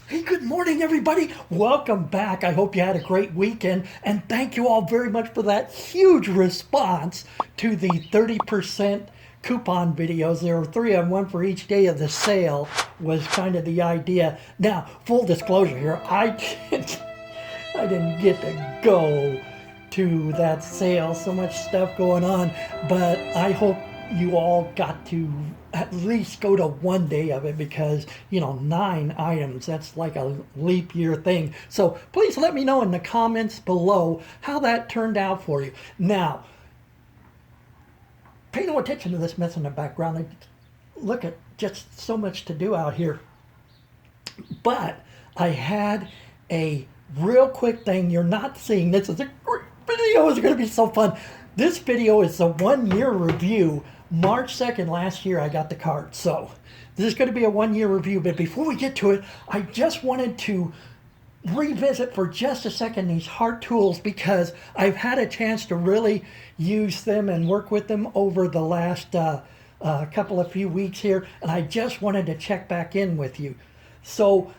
Hey, good morning, everybody. Welcome back. I hope you had a great weekend, and thank you all very much for that huge response to the 30% coupon videos. There were three of them, one for each day of the sale was kind of the idea. Now, full disclosure here, I didn't get to go to that sale. So much stuff going on, but I hope you all got to at least go to one day of it because, 9 items, that's like a leap year thing. So please let me know in the comments below how that turned out for you. Now, pay no attention to this mess in the background. Look at just so much to do out here. But I had a real quick thing you're not seeing. This is a great video. It's going to be so fun. This video is a 1-year review. March 2nd last year I got the card. So this is going to be a 1-year review. But before we get to it, I just wanted to revisit for just a second these Hart tools because I've had a chance to really use them and work with them over the last couple of few weeks here. And I just wanted to check back in with you. So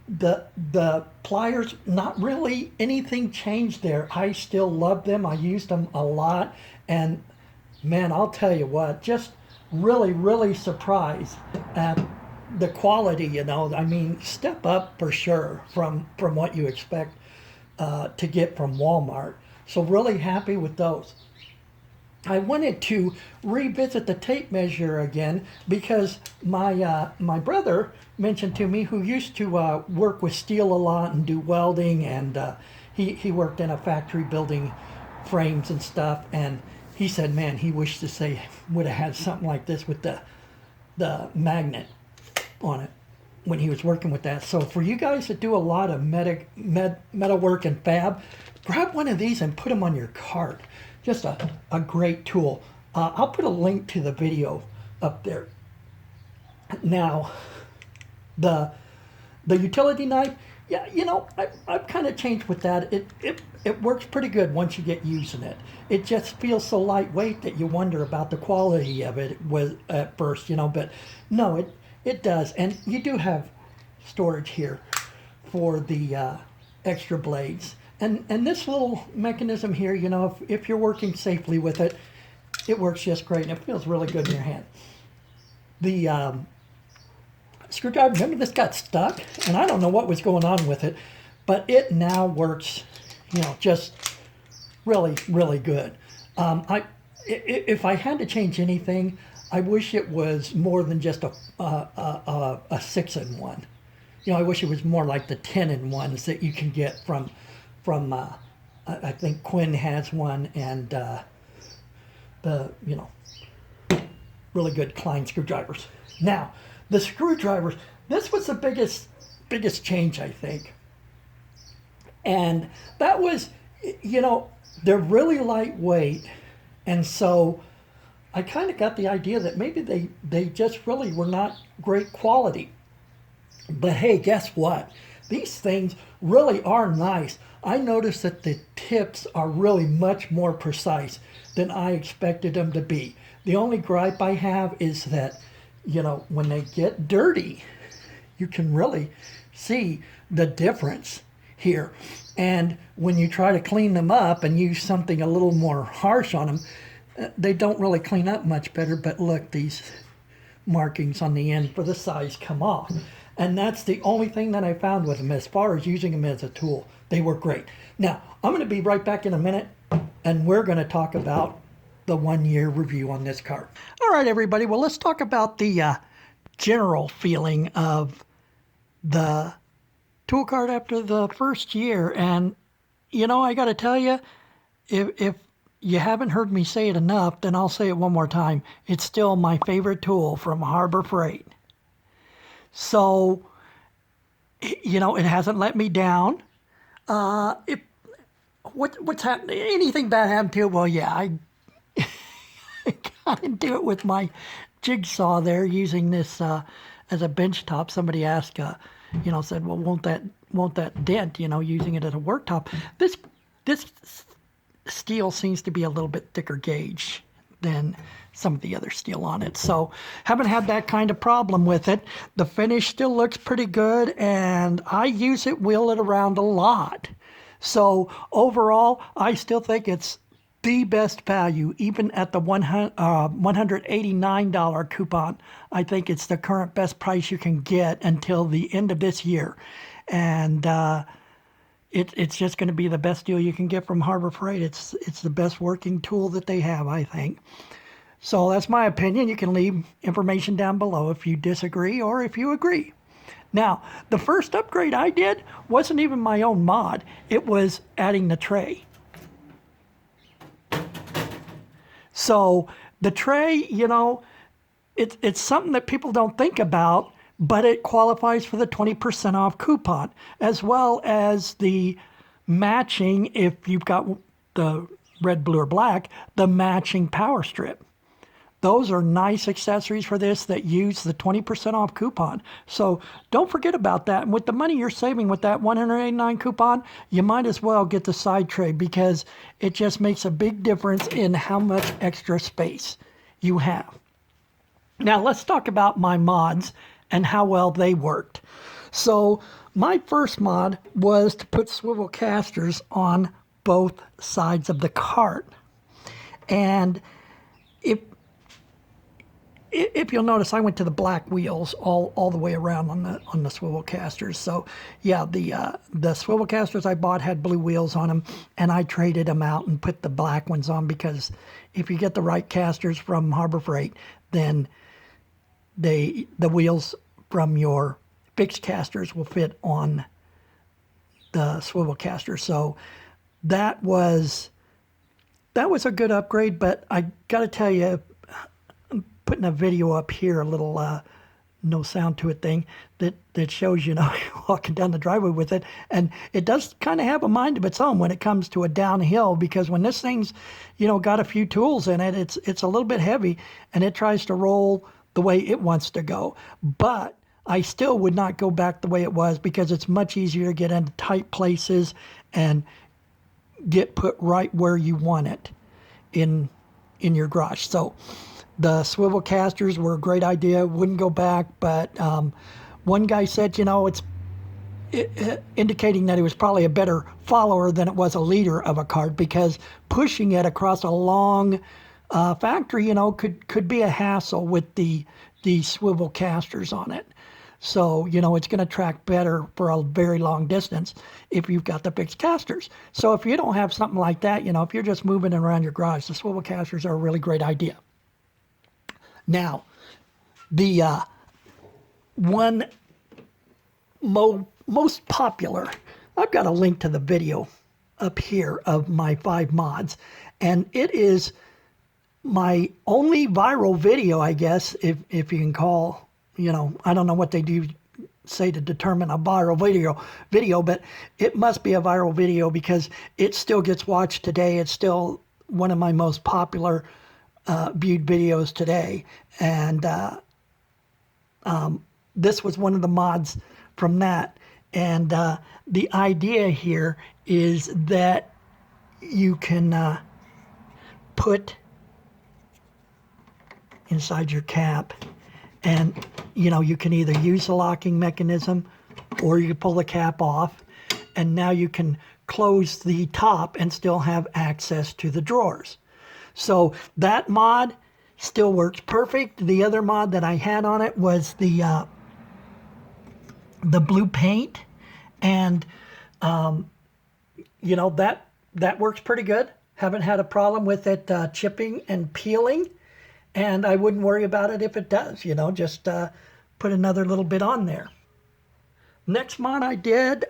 the pliers, not really anything changed there. I still love them. I used them a lot, and man, I'll tell you what, just really surprised at the quality. I mean, step up for sure from what you expect to get from Walmart. So really happy with those. I wanted to revisit the tape measure again because my brother mentioned to me, who used to work with steel a lot and do welding, and he worked in a factory building frames and stuff, and he said, man, he wished to say would have had something like this with the magnet on it when he was working with that. So for you guys that do a lot of metal work and fab, grab one of these and put them on your cart. Just a great tool. I'll put a link to the video up there. Now, the utility knife, yeah, I've kind of changed with that. It works pretty good once you get using it. It just feels so lightweight that you wonder about the quality of it at first, but no, it does. And you do have storage here for the extra blades. And this little mechanism here, if you're working safely with it, it works just great, and it feels really good in your hand. The screwdriver, remember this got stuck, and I don't know what was going on with it, but it now works, just really good. If I had to change anything, I wish it was more than just a 6-in-1. I wish it was more like the 10-in-1s that you can get from I think Quinn has one, and the really good Klein screwdrivers. Now, the screwdrivers, this was the biggest change, I think. And that was, they're really lightweight, and so I kind of got the idea that maybe they just really were not great quality. But hey, guess what? These things really are nice. I noticed that the tips are really much more precise than I expected them to be. The only gripe I have is that, when they get dirty, you can really see the difference here. And when you try to clean them up and use something a little more harsh on them, they don't really clean up much better. But look, these markings on the end for the size come off. And that's the only thing that I found with them as far as using them as a tool. They were great. Now, I'm going to be right back in a minute, and we're going to talk about the 1-year review on this cart. All right, everybody. Well, let's talk about the general feeling of the tool cart after the first year. And, I got to tell you, if you haven't heard me say it enough, then I'll say it one more time. It's still my favorite tool from Harbor Freight. So, it hasn't let me down. What's happening? Anything bad happened to it? Well, yeah, I got into it with my jigsaw there, using this as a bench top. Somebody asked, said, well, won't that dent? Using it as a worktop. This steel seems to be a little bit thicker gauge than some of the other steel on it. So haven't had that kind of problem with it. The finish still looks pretty good, and I use it, wheel it around a lot. So overall, I still think it's the best value, even at the $189 coupon. I think it's the current best price you can get until the end of this year. And it's just going to be the best deal you can get from Harbor Freight. It's the best working tool that they have, I think. So that's my opinion. You can leave information down below if you disagree or if you agree. Now, the first upgrade I did wasn't even my own mod. It was adding the tray. So the tray, you know, it's something that people don't think about, but it qualifies for the 20% off coupon, as well as the matching, if you've got the red, blue, or black, the matching power strip. Those are nice accessories for this that use the 20% off coupon. So don't forget about that. And with the money you're saving with that $189 coupon, you might as well get the side tray, because it just makes a big difference in how much extra space you have. Now let's talk about my mods and how well they worked. So my first mod was to put swivel casters on both sides of the cart. And if you'll notice, I went to the black wheels all the way around on the swivel casters. So yeah, the swivel casters I bought had blue wheels on them, and I traded them out and put the black ones on, because if you get the right casters from Harbor Freight, then the wheels from your fixed casters will fit on the swivel caster. So that was a good upgrade. But I got to tell you, putting a video up here, a little no sound to it thing that shows, you know, walking down the driveway with it, and it does kind of have a mind of its own when it comes to a downhill, because when this thing's, you know, got a few tools in it, it's a little bit heavy, and it tries to roll the way it wants to go. But I still would not go back the way it was, because it's much easier to get into tight places and get put right where you want it in your garage. So the swivel casters were a great idea. Wouldn't go back, but one guy said, you know, it's indicating that he was probably a better follower than it was a leader of a cart, because pushing it across a long factory, you know, could be a hassle with the swivel casters on it. So, you know, it's going to track better for a very long distance if you've got the fixed casters. So if you don't have something like that, you know, if you're just moving it around your garage, the swivel casters are a really great idea. Now, the one most popular, I've got a link to the video up here of my 5 mods, and it is my only viral video, I guess, if you can call, you know, I don't know what they do say to determine a viral video, but it must be a viral video, because it still gets watched today. It's still one of my most popular viewed videos today, and this was one of the mods from that. And the idea here is that you can put inside your cap, and you know, you can either use the locking mechanism, or you can pull the cap off, and now you can close the top and still have access to the drawers. So that mod still works perfect. The other mod that I had on it was the blue paint, and you know, that works pretty good. Haven't had a problem with it chipping and peeling, and I wouldn't worry about it if it does. You know, just put another little bit on there. Next mod I did,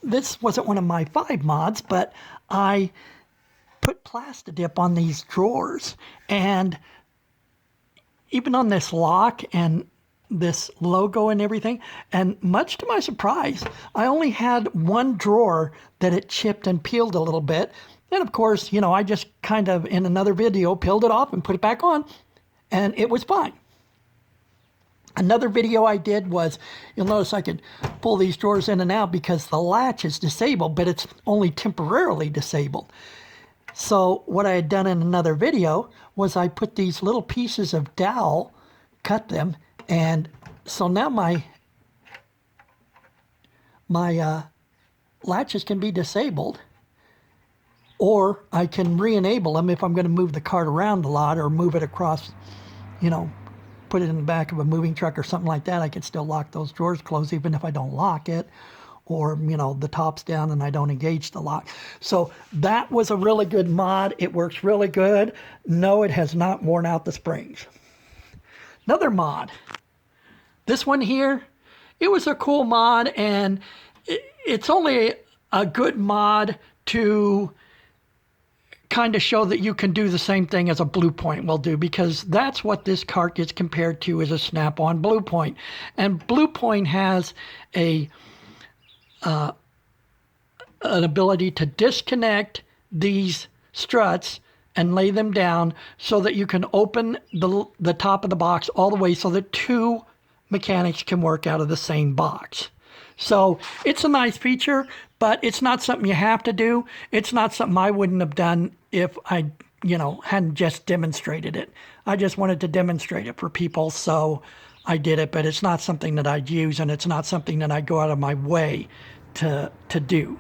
this wasn't one of my 5 mods, but I put PlastiDip on these drawers, and even on this lock and this logo and everything. And much to my surprise, I only had one drawer that it chipped and peeled a little bit. And of course, you know, I just kind of in another video peeled it off and put it back on, and it was fine. Another video I did was, you'll notice I could pull these drawers in and out because the latch is disabled, but it's only temporarily disabled. So what I had done in another video was I put these little pieces of dowel, cut them, and so now my latches can be disabled, or I can re-enable them if I'm going to move the cart around a lot or move it across, you know, put it in the back of a moving truck or something like that. I can still lock those drawers closed even if I don't lock it, or, you know, the top's down and I don't engage the lock. So that was a really good mod. It works really good. No, it has not worn out the springs. Another mod. This one here, it was a cool mod, and it's only a good mod to kind of show that you can do the same thing as a Blue Point will do, because that's what this cart gets compared to, as a snap-on Blue Point. And Blue Point has an ability to disconnect these struts and lay them down so that you can open the top of the box all the way so that two mechanics can work out of the same box. So it's a nice feature, but it's not something you have to do. It's not something I wouldn't have done if I, you know, hadn't just demonstrated it. I just wanted to demonstrate it for people, so I did it, but it's not something that I'd use, and it's not something that I go out of my way to do.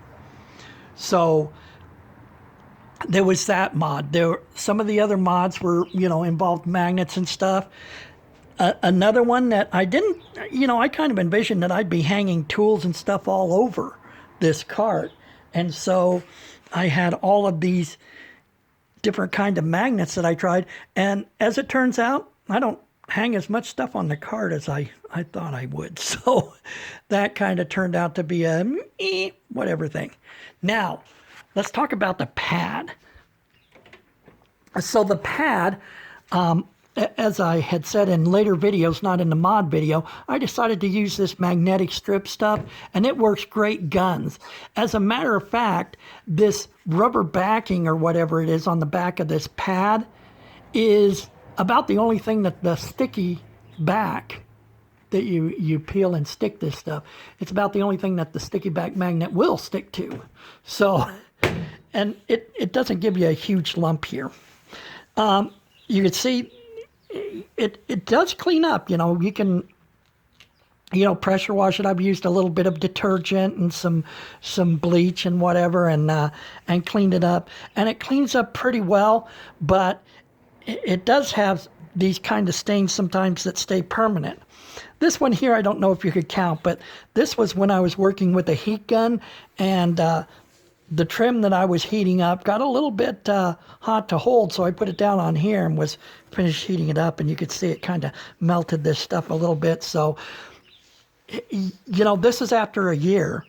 So there was that mod. Some of the other mods were, you know, involved magnets and stuff. Another one that I didn't, you know, I kind of envisioned that I'd be hanging tools and stuff all over this cart. And so I had all of these different kind of magnets that I tried. And as it turns out, I don't hang as much stuff on the cart as I thought I would. So that kind of turned out to be a whatever thing. Now, let's talk about the pad. So the pad, as I had said in later videos, not in the mod video, I decided to use this magnetic strip stuff, and it works great guns. As a matter of fact, this rubber backing or whatever it is on the back of this pad is about the only thing that the sticky back that you peel and stick this stuff, it's about the only thing that the sticky back magnet will stick to. So, and it doesn't give you a huge lump here. You can see it does clean up. You know, you can, you know, pressure wash it. I've used a little bit of detergent and some bleach and whatever, and cleaned it up, and it cleans up pretty well. But it does have these kind of stains sometimes that stay permanent. This one here, I don't know if you could count, but this was when I was working with a heat gun, and the trim that I was heating up got a little bit hot to hold, so I put it down on here and was finished heating it up, and you could see it kind of melted this stuff a little bit. So, you know, this is after a year,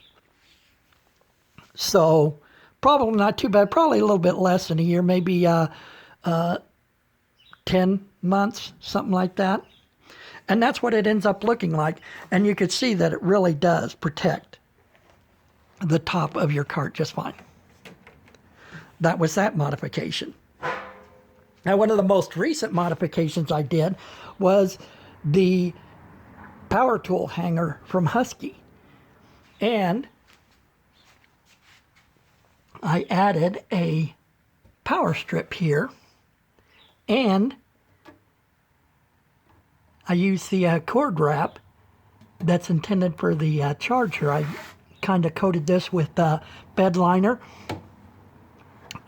so probably not too bad, probably a little bit less than a year, maybe 10 months, something like that. And that's what it ends up looking like, and you could see that it really does protect the top of your cart just fine. That was that modification. Now, one of the most recent modifications I did was the power tool hanger from Husky. And I added a power strip here, and I used the cord wrap that's intended for the charger. I kind of coated this with bed liner.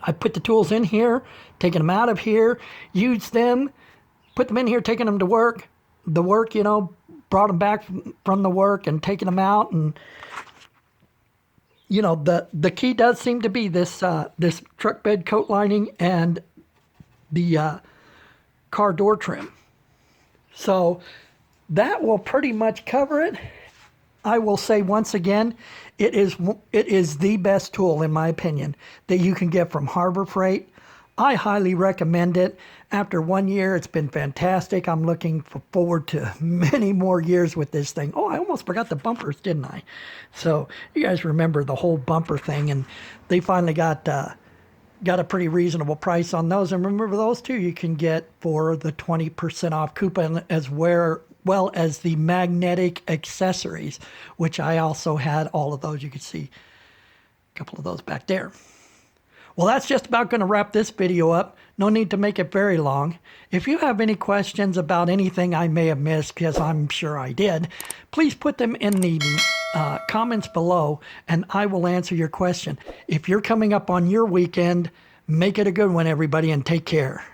I put the tools in here, taking them out of here, used them, put them in here, taking them to work. The work, you know, brought them back from the work and taking them out. And, you know, the key does seem to be this this truck bed coat lining and the car door trim. So that will pretty much cover it. I will say once again, it is the best tool, in my opinion, that you can get from Harbor Freight. I highly recommend it. After 1 year, it's been fantastic. I'm looking forward to many more years with this thing. Oh, I almost forgot the bumpers, didn't I? So you guys remember the whole bumper thing, and they finally got a pretty reasonable price on those. And remember, those too you can get for the 20% off coupon, as well as the magnetic accessories, which I also had all of those. You can see a couple of those back there. Well, that's just about going to wrap this video up. No need to make it very long. If you have any questions about anything I may have missed, because I'm sure I did, please put them in the comments below and I will answer your question. If you're coming up on your weekend, make it a good one, everybody, and take care.